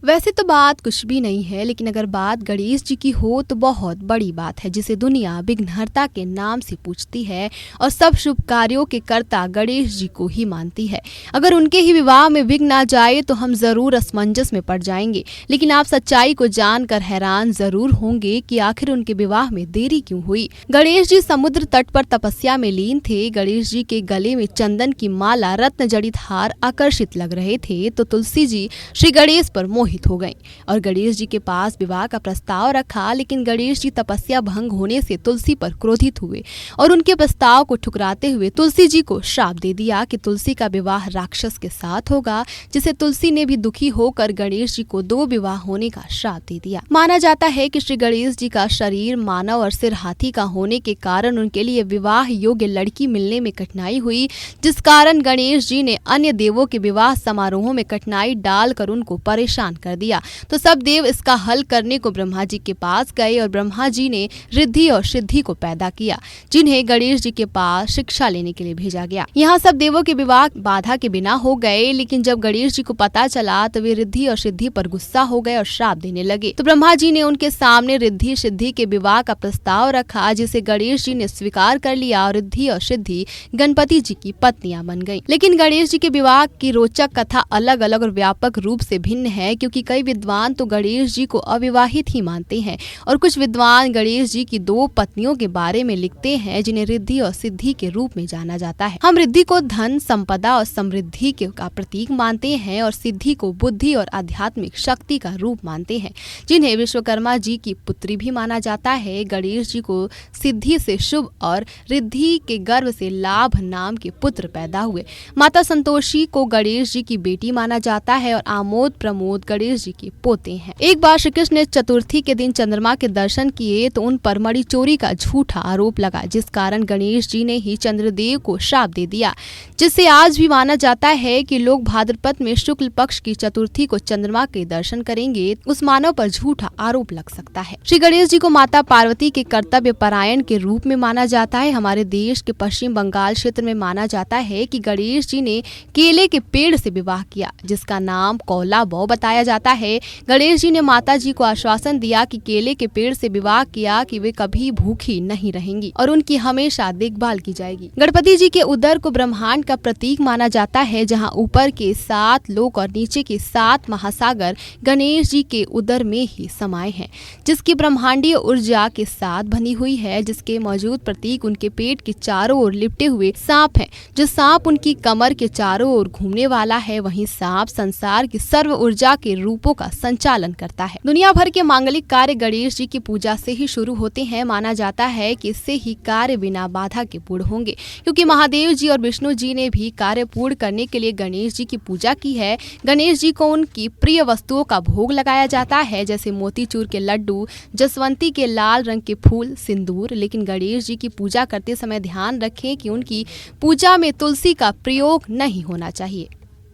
वैसे तो बात कुछ भी नहीं है, लेकिन अगर बात गणेश जी की हो तो बहुत बड़ी बात है, जिसे दुनिया विघ्नहर्ता के नाम से पूछती है और सब शुभ कार्यों के कर्ता गणेश जी को ही मानती है। अगर उनके ही विवाह में विघ्न आ जाए तो हम जरूर असमंजस में पड़ जाएंगे, लेकिन आप सच्चाई को जानकर हैरान जरूर होंगे कि आखिर उनके विवाह में देरी क्यों हुई। गणेश जी समुद्र तट पर तपस्या में लीन थे। गणेश जी के गले में चंदन की माला, रत्न जड़ित हार आकर्षित लग रहे थे तो तुलसी जी श्री गणेश पर मोहित हो गईं और गणेश जी के पास विवाह का प्रस्ताव रखा, लेकिन गणेश जी तपस्या भंग होने से तुलसी पर क्रोधित हुए और उनके प्रस्ताव को ठुकराते हुए तुलसी जी को श्राप दे दिया कि तुलसी का विवाह राक्षस के साथ होगा, जिसे तुलसी ने भी दुखी होकर गणेश जी को 2 विवाह होने का श्राप दे दिया। माना जाता है कि श्री गणेश जी का शरीर मानव और सिर हाथी का होने के कारण उनके लिए विवाह योग्य लड़की मिलने में कठिनाई हुई, जिस कारण गणेश जी ने अन्य देवों के विवाह समारोहों में कठिनाई डालकर उनको परेशान कर दिया। तो सब देव इसका हल करने को ब्रह्मा जी के पास गए और ब्रह्मा जी ने रिद्धि और सिद्धि को पैदा किया, जिन्हें गणेश जी के पास शिक्षा लेने के लिए भेजा गया। यहाँ सब देवों के विवाह बाधा के बिना हो गए, लेकिन जब गणेश जी को पता चला तो वे रिद्धि और सिद्धि पर गुस्सा हो गए और श्राप देने लगे। तो ब्रह्मा जी ने उनके सामने रिद्धि सिद्धि के विवाह का प्रस्ताव रखा, जिसे गणेश जी ने स्वीकार कर लिया और रिद्धि और सिद्धि गणपति जी की पत्नियां बन गईं। लेकिन गणेश जी के विवाह की रोचक कथा अलग अलग और व्यापक रूप से भिन्न है, क्योंकि कई विद्वान तो गणेश जी को अविवाहित ही मानते हैं और कुछ विद्वान गणेश जी की 2 पत्नियों के बारे में लिखते हैं, जिन्हें रिद्धि और सिद्धि के रूप में जाना जाता है। हम रिद्धि को धन, संपदा और समृद्धि का प्रतीक मानते हैं और सिद्धि को बुद्धि और आध्यात्मिक शक्ति का रूप मानते हैं, जिन्हें विश्वकर्मा जी की पुत्री भी माना जाता है। गणेश जी को सिद्धि से शुभ और रिद्धि के गर्भ से लाभ नाम के पुत्र पैदा हुए। माता संतोषी को गणेश जी की बेटी माना जाता है और आमोद प्रमोद गणेश जी के पोते हैं। एक बार श्री कृष्ण ने चतुर्थी के दिन चंद्रमा के दर्शन किए तो उन पर मणि चोरी का झूठा आरोप लगा, जिस कारण गणेश जी ने ही चंद्रदेव को श्राप दे दिया, जिससे आज भी माना जाता है कि लोग भाद्रपद में शुक्ल पक्ष की चतुर्थी को चंद्रमा के दर्शन करेंगे, उस मानव पर झूठा आरोप लग सकता है। श्री गणेश जी को माता पार्वती के कर्तव्य परायण के रूप में माना जाता है। हमारे देश के पश्चिम बंगाल क्षेत्र में माना जाता है कि गणेश जी ने केले के पेड़ से विवाह किया, जिसका नाम कौला बौ बताया जाता है। गणेश जी ने माता जी को आश्वासन दिया कि केले के पेड़ से विवाह किया कि वे कभी भूखी नहीं रहेंगी और उनकी हमेशा देखभाल की जाएगी। गणपति जी के उदर को ब्रह्मांड का प्रतीक माना जाता है, जहां ऊपर के 7 लोक और नीचे के 7 महासागर गणेश जी के उदर में ही समाये हैं, जिसकी ब्रह्मांडीय ऊर्जा के साथ बनी हुई है। जिसके मौजूद प्रतीक उनके पेट के चारों ओर लिपटे हुए सांप है। जो सांप उनकी कमर के चारों ओर घूमने वाला है, वहीं सांप संसार की सर्व ऊर्जा के रूपों का संचालन करता है। दुनिया भर के मांगलिक कार्य गणेश जी की पूजा से ही शुरू होते हैं। माना जाता है कि इससे ही कार्य बिना बाधा के पूर्ण होंगे, क्योंकि महादेव जी और विष्णु जी ने भी कार्य पूर्ण करने के लिए गणेश जी की पूजा की है। गणेश जी को उनकी प्रिय वस्तुओं का भोग लगाया जाता है, जैसे मोतीचूर के लड्डू, जसवंती के लाल रंग के फूल, सिंदूर। लेकिन गणेश जी की पूजा करते समय ध्यान रखें कि उनकी पूजा में तुलसी का प्रयोग नहीं होना चाहिए।